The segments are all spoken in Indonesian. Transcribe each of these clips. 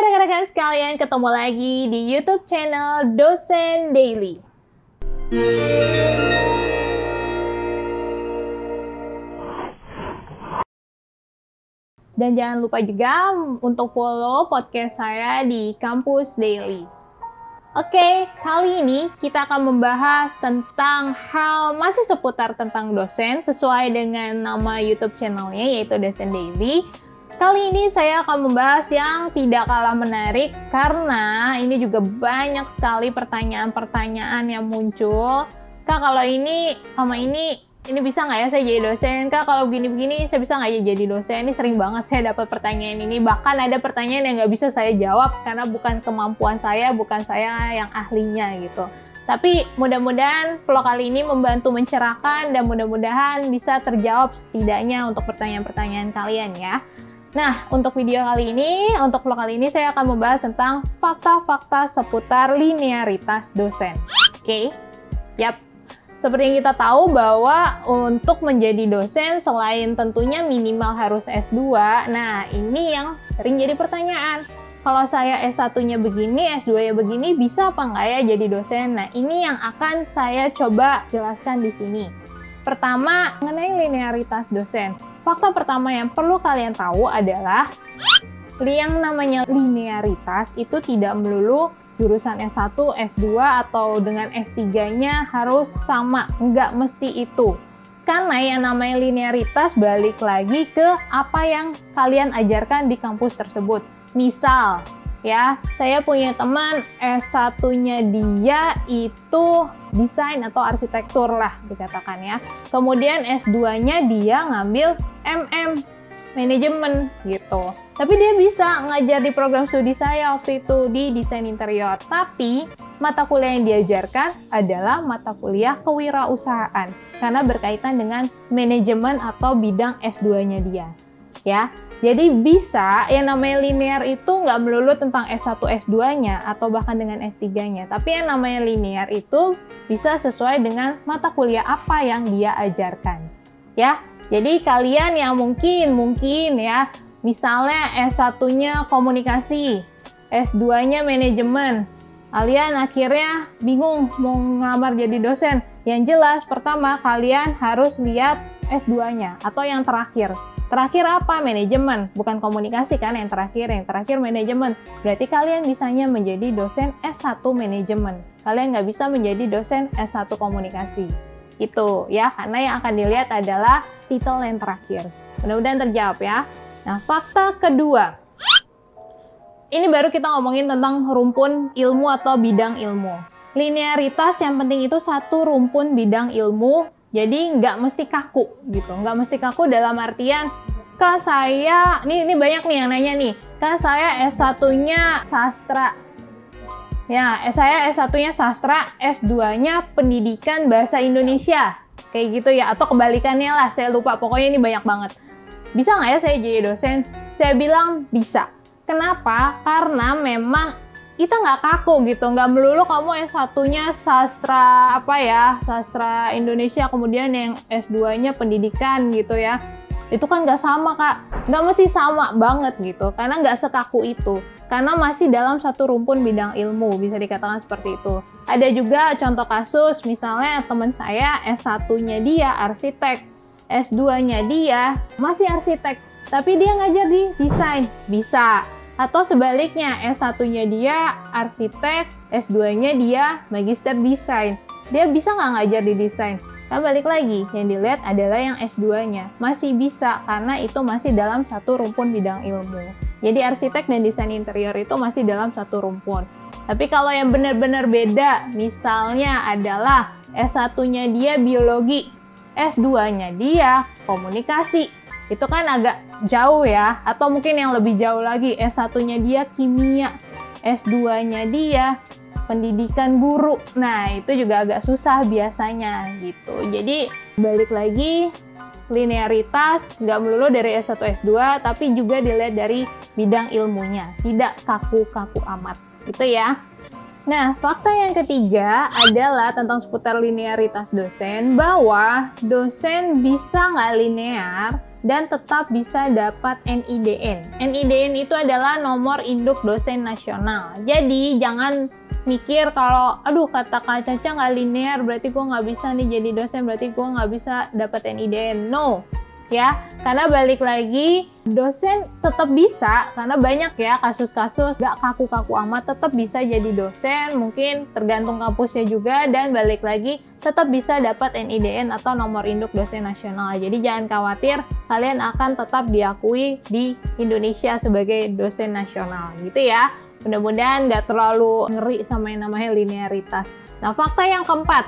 rekan-rekan sekalian, ketemu lagi di YouTube channel Dosen Daily. Dan jangan lupa juga untuk follow podcast saya di Kampus Daily. Oke, kali ini kita akan membahas tentang hal masih seputar tentang dosen sesuai dengan nama YouTube channelnya yaitu Dosen Daily. Kali ini saya akan membahas yang tidak kalah menarik karena ini juga banyak sekali pertanyaan-pertanyaan yang muncul. Kak, kalau ini sama ini bisa nggak ya saya jadi dosen? Kak, kalau begini-begini saya bisa nggak ya jadi dosen? Ini sering banget saya dapat pertanyaan ini. Bahkan ada pertanyaan yang nggak bisa saya jawab karena bukan kemampuan saya, bukan saya yang ahlinya gitu. Tapi mudah-mudahan vlog kali ini membantu mencerahkan dan mudah-mudahan bisa terjawab setidaknya untuk pertanyaan-pertanyaan kalian ya. Nah, untuk video kali ini, untuk vlog kali ini saya akan membahas tentang fakta-fakta seputar linearitas dosen. Oke? Yap. Seperti yang kita tahu bahwa untuk menjadi dosen selain tentunya minimal harus S2, nah ini yang sering jadi pertanyaan. Kalau saya S1-nya begini, S2-nya begini, bisa apa nggak ya jadi dosen? Nah, ini yang akan saya coba jelaskan di sini. Pertama, mengenai linearitas dosen. Fakta pertama yang perlu kalian tahu adalah yang namanya linearitas itu tidak melulu jurusan S1, S2, atau dengan S3-nya harus sama. Nggak mesti itu. Karena yang namanya linearitas balik lagi ke apa yang kalian ajarkan di kampus tersebut. Misal, ya, saya punya teman S1-nya dia itu desain atau arsitektur lah dikatakan ya. Kemudian S2-nya dia ngambil manajemen gitu. Tapi dia bisa ngajar di program studi saya waktu itu di desain interior. Tapi mata kuliah yang diajarkan adalah mata kuliah kewirausahaan karena berkaitan dengan manajemen atau bidang S2-nya dia. Ya, jadi bisa yang namanya linear itu nggak melulu tentang S1, S2-nya atau bahkan dengan S3-nya. Tapi yang namanya linear itu bisa sesuai dengan mata kuliah apa yang dia ajarkan. Ya, jadi kalian yang mungkin ya, misalnya S1-nya komunikasi, S2-nya manajemen. Kalian akhirnya bingung mau ngelamar jadi dosen. Yang jelas, pertama kalian harus lihat S2-nya atau yang terakhir. Terakhir apa? Manajemen, bukan komunikasi kan yang terakhir manajemen. Berarti kalian bisanya menjadi dosen S1 manajemen. Kalian nggak bisa menjadi dosen S1 komunikasi. Itu ya, karena yang akan dilihat adalah titel yang terakhir. Mudah-mudahan terjawab ya. Nah, fakta kedua. Ini baru kita ngomongin tentang rumpun ilmu atau bidang ilmu. Linearitas yang penting itu satu rumpun bidang ilmu, jadi nggak mesti kaku gitu. Nggak mesti kaku dalam artian, Kak saya, ini banyak nih yang nanya nih, Kak saya S1-nya sastra. Ya, saya S1-nya sastra, S2-nya pendidikan bahasa Indonesia. Kayak gitu ya, atau kebalikannya lah, saya lupa. Pokoknya ini banyak banget. Bisa nggak ya saya jadi dosen? Saya bilang bisa. Kenapa? Karena memang kita nggak kaku gitu. Nggak melulu kamu S1-nya sastra sastra Indonesia, kemudian yang S2-nya pendidikan gitu ya. Itu kan nggak sama, Kak. Nggak mesti sama banget gitu. Karena nggak sekaku itu. Karena masih dalam satu rumpun bidang ilmu, bisa dikatakan seperti itu. Ada juga contoh kasus, misalnya teman saya S1-nya dia arsitek, S2-nya dia masih arsitek, tapi dia ngajar di desain, bisa. Atau sebaliknya, S1-nya dia arsitek, S2-nya dia magister desain. Dia bisa nggak ngajar di desain? Kan balik lagi, yang dilihat adalah yang S2-nya. Masih bisa, karena itu masih dalam satu rumpun bidang ilmu. Jadi arsitek dan desain interior itu masih dalam satu rumpun. Tapi kalau yang benar-benar beda, misalnya adalah S1-nya dia biologi, S2-nya dia komunikasi. Itu kan agak jauh ya, atau mungkin yang lebih jauh lagi, S1-nya dia kimia, S2-nya dia pendidikan guru. Nah, itu juga agak susah biasanya gitu. Jadi balik lagi, linearitas nggak melulu dari S1, S2, tapi juga dilihat dari bidang ilmunya. Tidak kaku-kaku amat. Gitu ya. Nah, fakta yang ketiga adalah tentang seputar linearitas dosen, bahwa dosen bisa nggak linear dan tetap bisa dapat NIDN. NIDN itu adalah nomor induk dosen nasional. Jadi jangan mikir kalau aduh kata Kak Caca nggak linear berarti gue nggak bisa nih jadi dosen, berarti gue nggak bisa dapat NIDN. No, ya, karena balik lagi dosen tetap bisa, karena banyak ya kasus-kasus gak kaku-kaku amat tetap bisa jadi dosen, mungkin tergantung kampusnya juga, dan balik lagi tetap bisa dapat NIDN atau nomor induk dosen nasional. Jadi jangan khawatir, kalian akan tetap diakui di Indonesia sebagai dosen nasional gitu ya. Mudah-mudahan gak terlalu ngeri sama yang namanya linearitas. Nah, fakta yang keempat,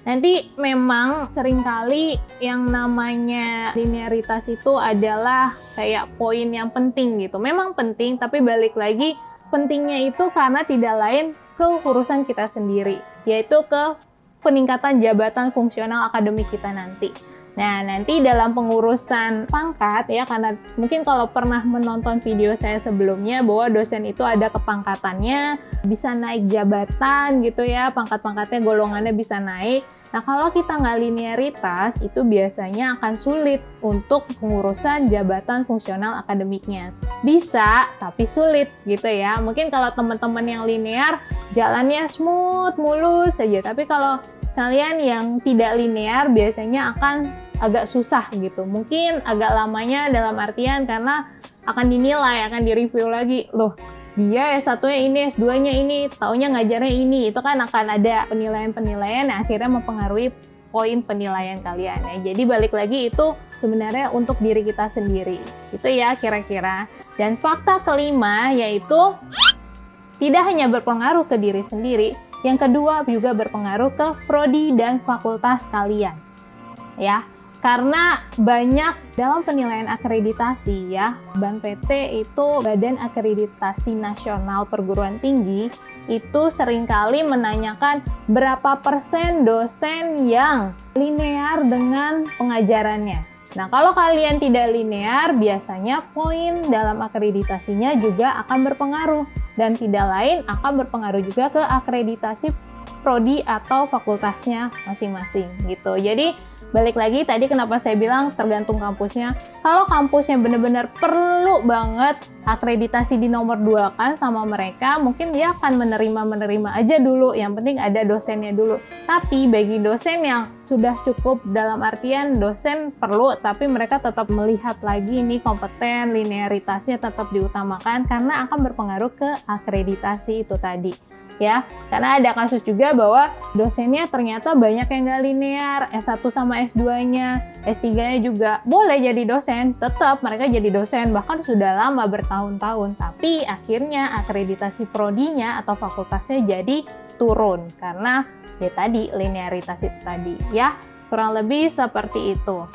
nanti memang seringkali yang namanya linearitas itu adalah kayak poin yang penting gitu. Memang penting, tapi balik lagi pentingnya itu karena tidak lain ke urusan kita sendiri, yaitu ke peningkatan jabatan fungsional akademik kita nanti. Nah, nanti dalam pengurusan pangkat ya, karena mungkin kalau pernah menonton video saya sebelumnya bahwa dosen itu ada kepangkatannya, bisa naik jabatan gitu ya, pangkat-pangkatnya golongannya bisa naik. Nah, kalau kita nggak linearitas, itu biasanya akan sulit untuk pengurusan jabatan fungsional akademiknya. Bisa, tapi sulit gitu ya. Mungkin kalau teman-teman yang linear, jalannya smooth, mulus saja. Tapi kalau kalian yang tidak linear, biasanya akan agak susah gitu. Mungkin agak lamanya dalam artian karena akan dinilai, akan direview lagi. Loh, dia S1-nya ini, S2-nya ini, taunya ngajarnya ini. Itu kan akan ada penilaian-penilaian yang akhirnya mempengaruhi poin penilaian kalian. Ya, jadi balik lagi itu sebenarnya untuk diri kita sendiri. Itu ya kira-kira. Dan fakta kelima yaitu tidak hanya berpengaruh ke diri sendiri, yang kedua juga berpengaruh ke prodi dan fakultas kalian. Ya, karena banyak dalam penilaian akreditasi ya, BANPT itu Badan Akreditasi Nasional Perguruan Tinggi, itu seringkali menanyakan berapa persen dosen yang linear dengan pengajarannya. Nah, kalau kalian tidak linear, biasanya poin dalam akreditasinya juga akan berpengaruh. Dan tidak lain akan berpengaruh juga ke akreditasi prodi atau fakultasnya masing-masing gitu. Jadi balik lagi tadi kenapa saya bilang tergantung kampusnya. Kalau kampusnya benar-benar perlu banget akreditasi di nomor 2 kan sama mereka, mungkin dia akan menerima aja dulu. Yang penting ada dosennya dulu. Tapi bagi dosen yang sudah cukup, dalam artian dosen perlu, tapi mereka tetap melihat lagi nih kompeten, linearitasnya tetap diutamakan karena akan berpengaruh ke akreditasi itu tadi. Ya, karena ada kasus juga bahwa dosennya ternyata banyak yang nggak linear, S1 sama S2-nya, S3-nya juga boleh jadi dosen, tetap mereka jadi dosen, bahkan sudah lama bertahun-tahun, tapi akhirnya akreditasi prodinya atau fakultasnya jadi turun, karena ya tadi, linearitas itu tadi, ya, kurang lebih seperti itu.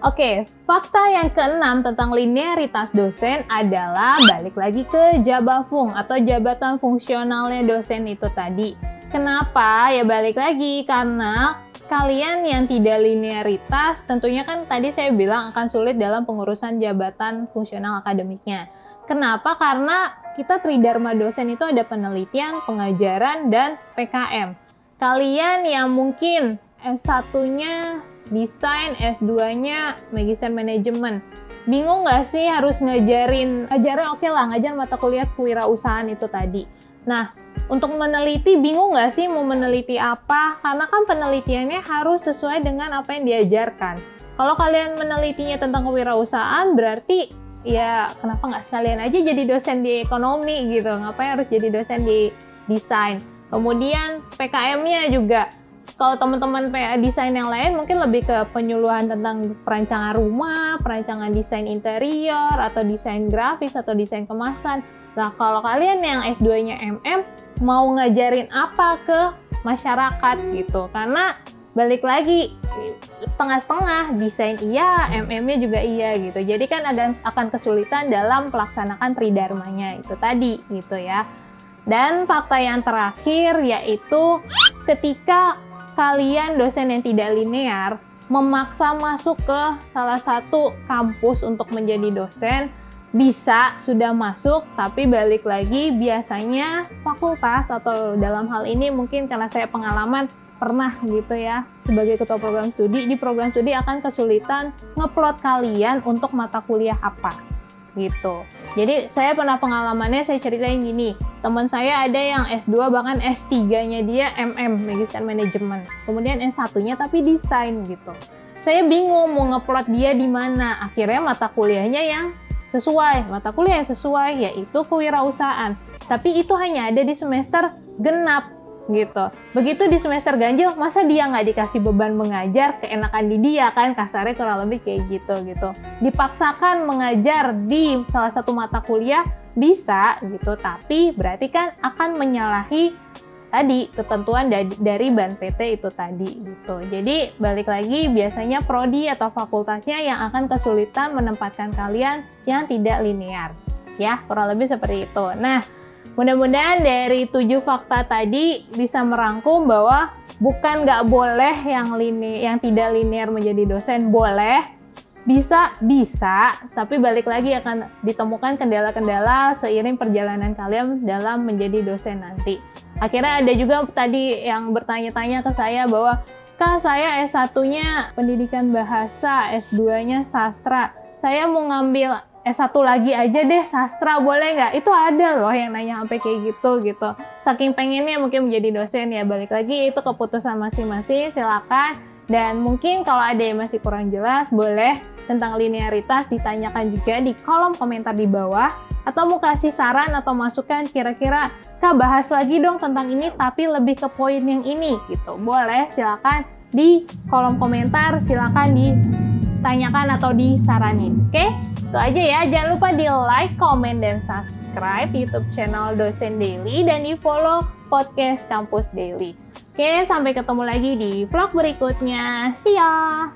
Oke, fakta yang keenam tentang linearitas dosen adalah balik lagi ke Jabafung atau jabatan fungsionalnya dosen itu tadi. Kenapa? Ya balik lagi karena kalian yang tidak linearitas tentunya kan tadi saya bilang akan sulit dalam pengurusan jabatan fungsional akademiknya. Kenapa? Karena kita tridharma dosen itu ada penelitian, pengajaran, dan PKM. Kalian yang mungkin S1-nya desain, S2-nya magister manajemen. Bingung nggak sih harus ngajarin oke lah, ngajar mata kuliah kewirausahaan itu tadi. Nah, untuk meneliti bingung nggak sih mau meneliti apa? Karena kan penelitiannya harus sesuai dengan apa yang diajarkan. Kalau kalian menelitinya tentang kewirausahaan, berarti ya kenapa nggak sekalian aja jadi dosen di ekonomi gitu? Ngapain harus jadi dosen di desain? Kemudian PKM-nya juga. Kalau teman-teman PA desain yang lain mungkin lebih ke penyuluhan tentang perancangan rumah, perancangan desain interior, atau desain grafis, atau desain kemasan. Nah, kalau kalian yang S2-nya MM, mau ngajarin apa ke masyarakat gitu. Karena balik lagi, setengah-setengah, desain iya, MM-nya juga iya gitu. Jadi kan akan kesulitan dalam pelaksanaan tridharmanya itu tadi gitu ya. Dan fakta yang terakhir yaitu ketika kalian dosen yang tidak linear memaksa masuk ke salah satu kampus untuk menjadi dosen, bisa sudah masuk, tapi balik lagi biasanya fakultas atau dalam hal ini mungkin karena saya pengalaman pernah gitu ya, sebagai ketua program studi, di program studi akan kesulitan ngeplot kalian untuk mata kuliah apa gitu. Jadi saya pernah pengalamannya, saya ceritain gini, teman saya ada yang S2 bahkan S3-nya dia Magister Manajemen, kemudian S1-nya tapi desain gitu. Saya bingung mau ngeplot dia di mana. Akhirnya mata kuliah yang sesuai yaitu kewirausahaan. Tapi itu hanya ada di semester genap gitu. Begitu di semester ganjil, masa dia nggak dikasih beban mengajar, keenakan di dia kan, kasarnya kurang lebih kayak gitu. Dipaksakan mengajar di salah satu mata kuliah bisa gitu, tapi berarti kan akan menyalahi tadi ketentuan dari Ban PT itu tadi gitu. Jadi balik lagi, biasanya prodi atau fakultasnya yang akan kesulitan menempatkan kalian yang tidak linear. Ya, kurang lebih seperti itu. Nah, mudah-mudahan dari 7 fakta tadi bisa merangkum bahwa bukan nggak boleh yang tidak linear menjadi dosen, boleh, bisa, tapi balik lagi akan ditemukan kendala-kendala seiring perjalanan kalian dalam menjadi dosen nanti. Akhirnya ada juga tadi yang bertanya-tanya ke saya bahwa, Kak, saya S1-nya pendidikan bahasa, S2-nya sastra, saya mau ngambil S1 lagi aja deh, sastra boleh nggak? Itu ada loh yang nanya sampai kayak gitu. Saking pengennya mungkin menjadi dosen ya, balik lagi itu keputusan masing-masing, silakan. Dan mungkin kalau ada yang masih kurang jelas, boleh tentang linearitas ditanyakan juga di kolom komentar di bawah. Atau mau kasih saran atau masukan kira-kira, Kak, bahas lagi dong tentang ini tapi lebih ke poin yang ini gitu. Boleh, silakan di kolom komentar, silakan ditanyakan atau disaranin. Oke? Itu aja ya, jangan lupa di like, comment, dan subscribe YouTube channel Dosen Daily dan di follow podcast Kampus Daily. Oke, sampai ketemu lagi di vlog berikutnya. See ya!